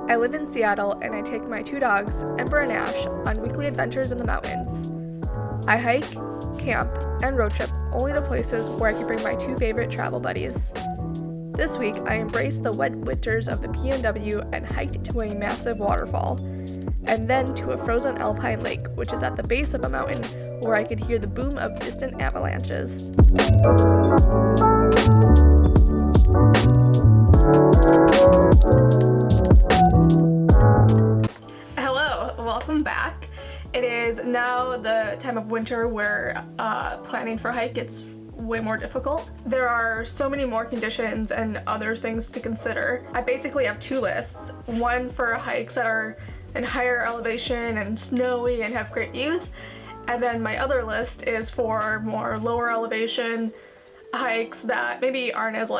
I live in Seattle and I take my 2 dogs, Ember and Ash, on weekly adventures in the mountains. I hike, camp, and road trip only to places where I can bring my 2 favorite travel buddies. This week, I embraced the wet winters of the PNW and hiked to a massive waterfall, and then to a frozen alpine lake, which is at the base of a mountain where I could hear the boom of distant avalanches. Hello, welcome back. It is now the time of winter where planning for a hike gets way more difficult. There are so many more conditions and other things to consider. I basically have 2 lists, one for hikes that are in higher elevation and snowy and have great views, and then my other list is for more lower elevation hikes that maybe aren't as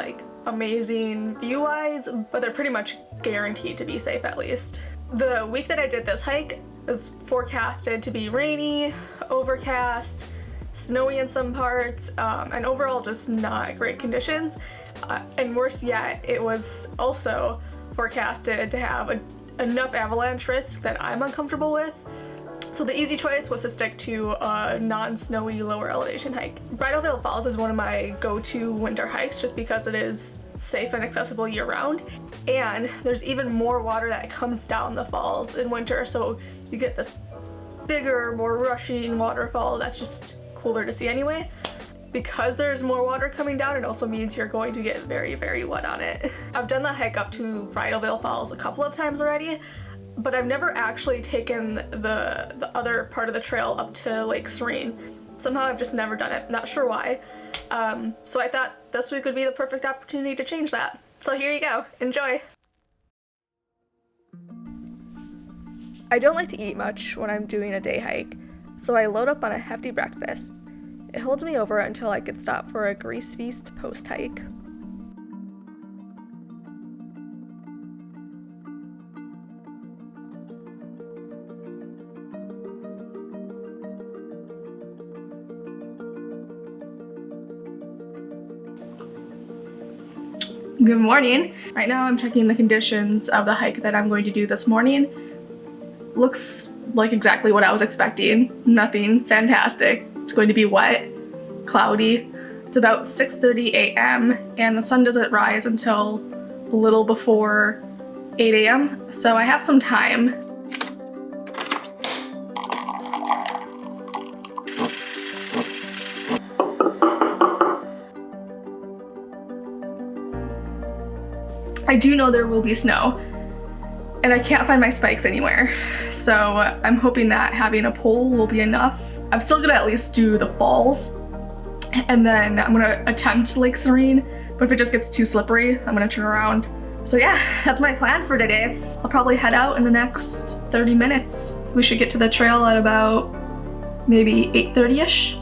amazing view-wise, but they're pretty much guaranteed to be safe at least. The week that I did this hike is forecasted to be rainy, overcast, snowy in some parts, and overall just not great conditions. And worse yet, it was also forecasted to have enough avalanche risk that I'm uncomfortable with. So the easy choice was to stick to a non-snowy lower elevation hike. Bridal Veil Falls is one of my go-to winter hikes just because it is safe and accessible year-round, and there's even more water that comes down the falls in winter, so you get this bigger, more rushing waterfall that's just cooler to see anyway. Because there's more water coming down, it also means you're going to get very, very wet on it. I've done the hike up to Bridal Veil Falls a couple of times already, but I've never actually taken the other part of the trail up to Lake Serene. Somehow I've just never done it, not sure why. So I thought this week would be the perfect opportunity to change that. So here you go, enjoy! I don't like to eat much when I'm doing a day hike, so I load up on a hefty breakfast. It holds me over until I could stop for a grease feast post-hike. Good morning. Right now I'm checking the conditions of the hike that I'm going to do this morning. Looks like exactly what I was expecting. Nothing fantastic. It's going to be wet, cloudy. It's about 6:30 a.m. and the sun doesn't rise until a little before 8 a.m. So I have some time. I do know there will be snow, and I can't find my spikes anywhere, so I'm hoping that having a pole will be enough. I'm still gonna at least do the falls, and then I'm gonna attempt Lake Serene, but if it just gets too slippery, I'm gonna turn around. So yeah, that's my plan for today. I'll probably head out in the next 30 minutes. We should get to the trail at about maybe 8:30-ish.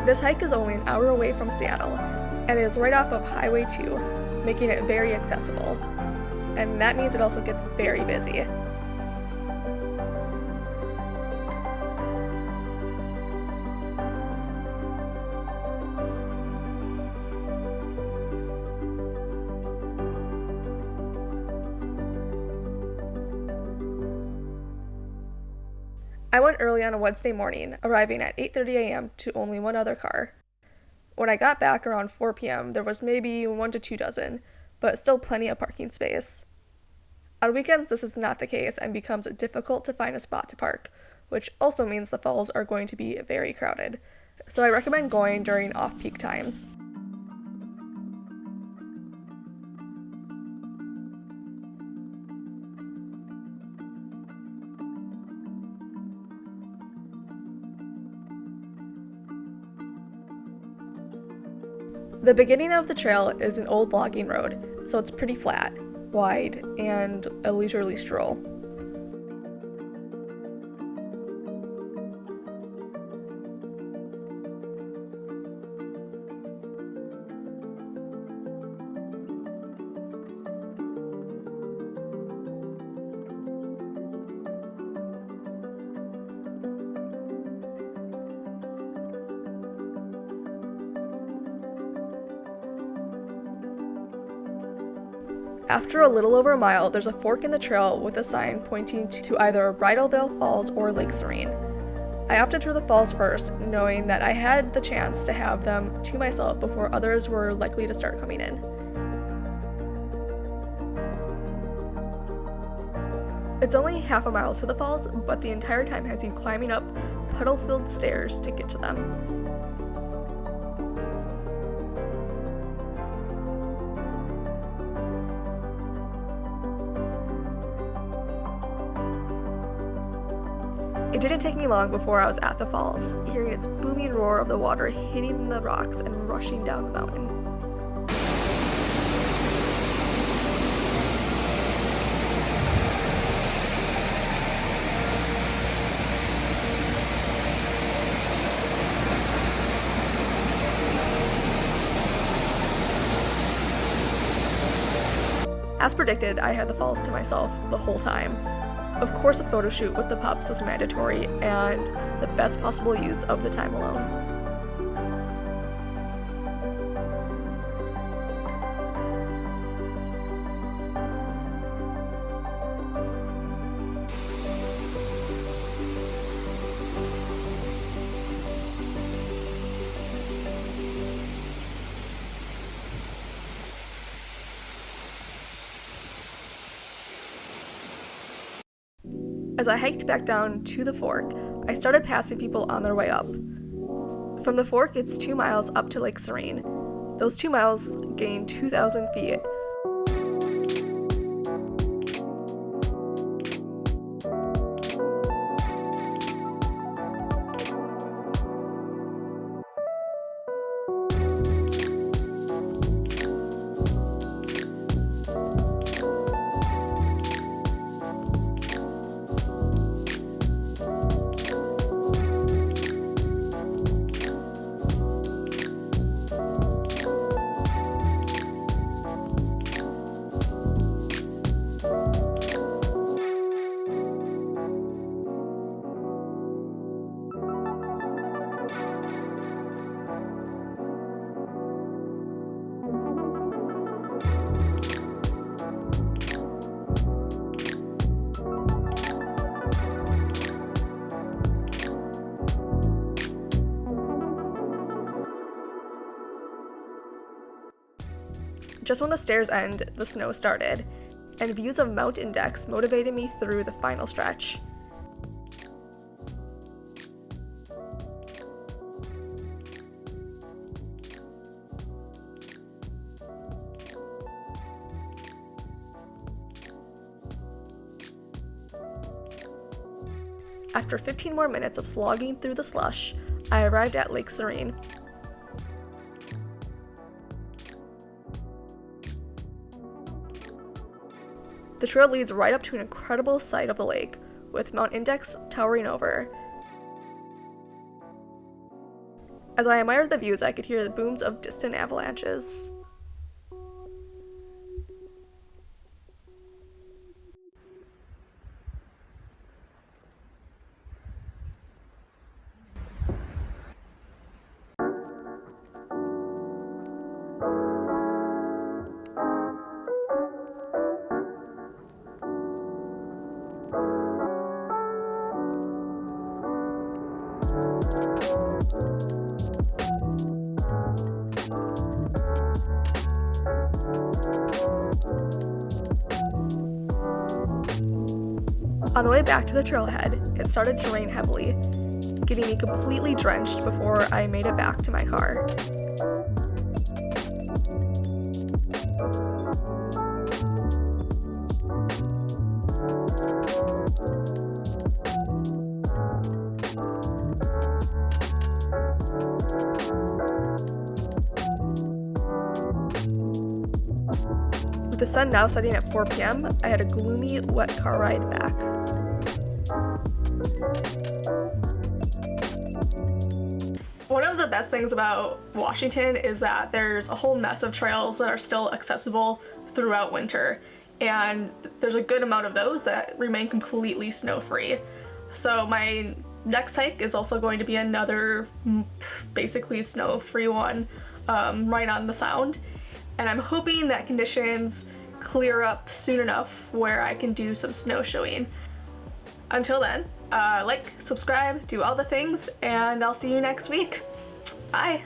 This hike is only an hour away from Seattle, and is right off of Highway 2, making it very accessible. And that means it also gets very busy. I went early on a Wednesday morning, arriving at 8:30 a.m. to only one other car. When I got back around 4 p.m., there was maybe 1 to 2 dozen, but still plenty of parking space. On weekends, this is not the case and becomes difficult to find a spot to park, which also means the falls are going to be very crowded. So I recommend going during off-peak times. The beginning of the trail is an old logging road, so it's pretty flat. wide and a leisurely stroll. After a little over a mile, there's a fork in the trail with a sign pointing to either Bridal Veil Falls or Lake Serene. I opted for the falls first, knowing that I had the chance to have them to myself before others were likely to start coming in. It's only half a mile to the falls, but the entire time has you climbing up puddle-filled stairs to get to them. It didn't take me long before I was at the falls, hearing its booming roar of the water hitting the rocks and rushing down the mountain. As predicted, I had the falls to myself the whole time. Of course, a photo shoot with the pups was mandatory, and the best possible use of the time alone. As I hiked back down to the fork, I started passing people on their way up. From the fork, it's 2 miles up to Lake Serene. Those 2 miles gain 2,000 feet. Just when the stairs end, the snow started, and views of Mount Index motivated me through the final stretch. After 15 more minutes of slogging through the slush, I arrived at Lake Serene. The trail leads right up to an incredible sight of the lake, with Mount Index towering over. As I admired the views, I could hear the booms of distant avalanches. On the way back to the trailhead, it started to rain heavily, getting me completely drenched before I made it back to my car. With the sun now setting at 4 p.m., I had a gloomy, wet car ride back. One of the best things about Washington is that there's a whole mess of trails that are still accessible throughout winter, and there's a good amount of those that remain completely snow-free. So my next hike is also going to be another basically snow-free one right on the Sound, and I'm hoping that conditions clear up soon enough where I can do some snowshoeing. Until then, like, subscribe, do all the things, and I'll see you next week. Bye!